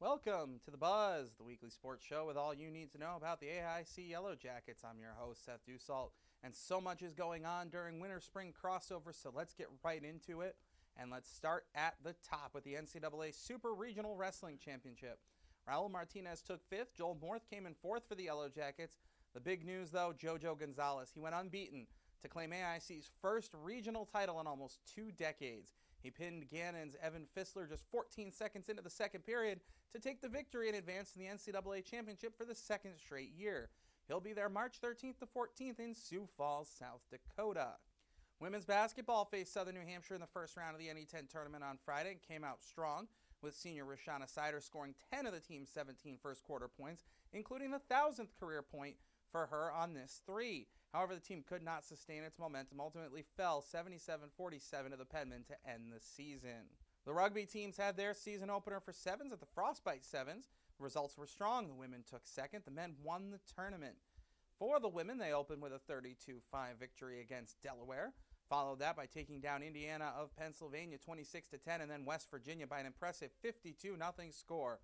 Welcome to The Buzz, the weekly sports show with all you need to know about the AIC Yellow Jackets. I'm your host, Seth Dussault, and so much is going on during winter-spring crossover, so let's get right into it. And let's start at the top with the NCAA Super Regional Wrestling Championship. Raul Martinez took fifth. Joel Morth came in fourth for the Yellow Jackets. The big news, though, Jojo Gonzalez. He went unbeaten to claim AIC's first regional title in almost 2 decades. He pinned Gannon's Evan Fissler just 14 seconds into the second period to take the victory and advance to the NCAA Championship for the second straight year. He'll be there March 13th to 14th in Sioux Falls, South Dakota. Women's basketball faced Southern New Hampshire in the first round of the NE10 tournament on Friday and came out strong, with senior Rashana Sider scoring 10 of the team's 17 first quarter points, including the 1,000th career point for her on this three. However, the team could not sustain its momentum, ultimately fell 77-47 to the Penmen to end the season. The rugby teams had their season opener for sevens at the Frostbite Sevens. The results were strong. The women took second. The men won the tournament. For the women, they opened with a 32-5 victory against Delaware. Followed that by taking down Indiana of Pennsylvania 26-10 and then West Virginia by an impressive 52-0 score.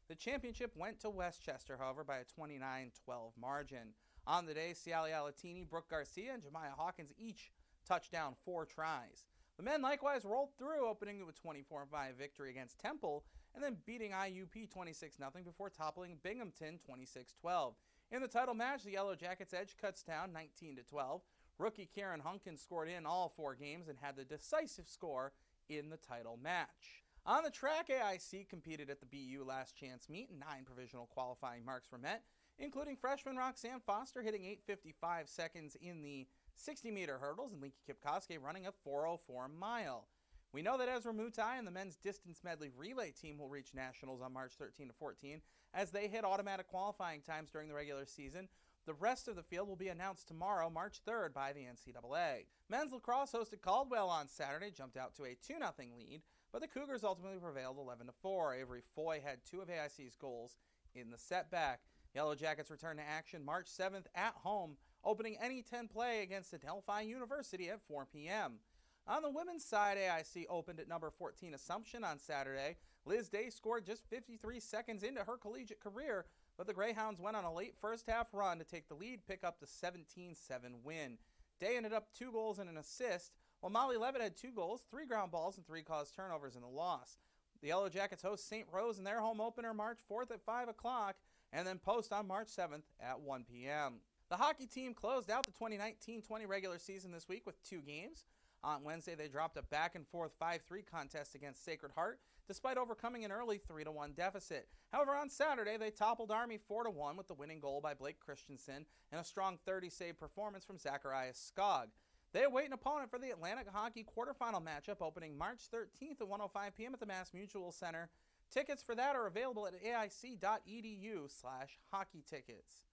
The championship went to Westchester, however, by a 29-12 margin. On the day, Ciali Alatini, Brooke Garcia, and Jemiah Hawkins each touched down 4 tries. The men likewise rolled through, opening with a 24-5 victory against Temple, and then beating IUP 26-0 before toppling Binghamton 26-12. In the title match, the Yellow Jackets' edge cuts down 19-12. Rookie Karen Hunkin scored in all 4 games and had the decisive score in the title match. On the track, AIC competed at the BU Last Chance meet. 9 provisional qualifying marks were met, including freshman Roxanne Foster hitting 8:55 seconds in the 60-meter hurdles and Linky Kipkoski running a 4:04 mile. We know that Ezra Mutai and the men's distance medley relay team will reach nationals on March 13 to 14 as they hit automatic qualifying times during the regular season. The rest of the field will be announced tomorrow, March 3rd, by the NCAA. Men's lacrosse hosted Caldwell on Saturday, jumped out to a 2-0 lead, but the Cougars ultimately prevailed 11-4. Avery Foy had 2 of AIC's goals in the setback. Yellow Jackets return to action March 7th at home, opening NE10 play against Adelphi University at 4 p.m. On the women's side, AIC opened at number 14 Assumption on Saturday. Liz Day scored just 53 seconds into her collegiate career, but the Greyhounds went on a late first-half run to take the lead, pick up the 17-7 win. Day ended up 2 goals and an assist, while Molly Levitt had 2 goals, 3 ground balls, and 3 caused turnovers in the loss. The Yellow Jackets host St. Rose in their home opener March 4th at 5 o'clock, and then post on March 7th at 1 p.m. The hockey team closed out the 2019-20 regular season this week with 2 games. On Wednesday, they dropped a back-and-forth 5-3 contest against Sacred Heart, despite overcoming an early 3-1 deficit. However, on Saturday, they toppled Army 4-1 with the winning goal by Blake Christensen and a strong 30-save performance from Zacharias Skog. They await an opponent for the Atlantic Hockey quarterfinal matchup opening March 13th at 1:05 p.m. at the Mass Mutual Center. Tickets for that are available at aic.edu/hockeytickets.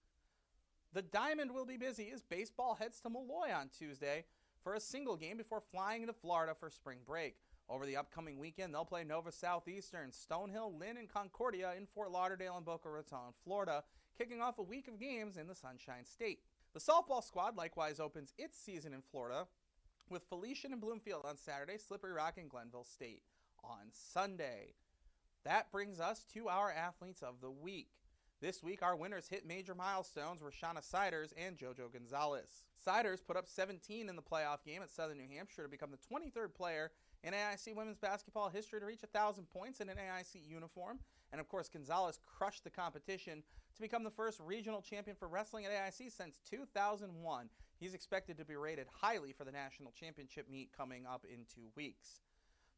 The Diamond will be busy as baseball heads to Molloy on Tuesday for a single game before flying into Florida for spring break. Over the upcoming weekend, they'll play Nova Southeastern, Stonehill, Lynn, and Concordia in Fort Lauderdale and Boca Raton, Florida, kicking off a week of games in the Sunshine State. The softball squad likewise opens its season in Florida with Felician and Bloomfield on Saturday, Slippery Rock and Glenville State on Sunday. That brings us to our athletes of the week. This week, our winners hit major milestones, Rashana Siders and Jojo Gonzalez. Siders put up 17 in the playoff game at Southern New Hampshire to become the 23rd player in AIC women's basketball history to reach 1,000 points in an AIC uniform. And of course, Gonzalez crushed the competition to become the first regional champion for wrestling at AIC since 2001. He's expected to be rated highly for the national championship meet coming up in 2 weeks.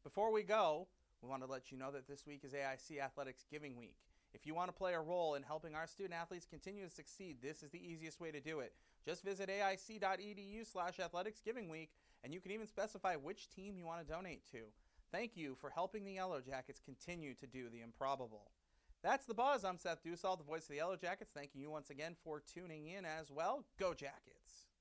Before we go, we want to let you know that this week is AIC Athletics Giving Week. If you want to play a role in helping our student athletes continue to succeed, this is the easiest way to do it. Just visit aic.edu/athleticsgivingweek, and you can even specify which team you want to donate to. Thank you for helping the Yellow Jackets continue to do the improbable. That's The Buzz. I'm Seth Dussault, the voice of the Yellow Jackets. Thanking you once again for tuning in as well. Go Jackets!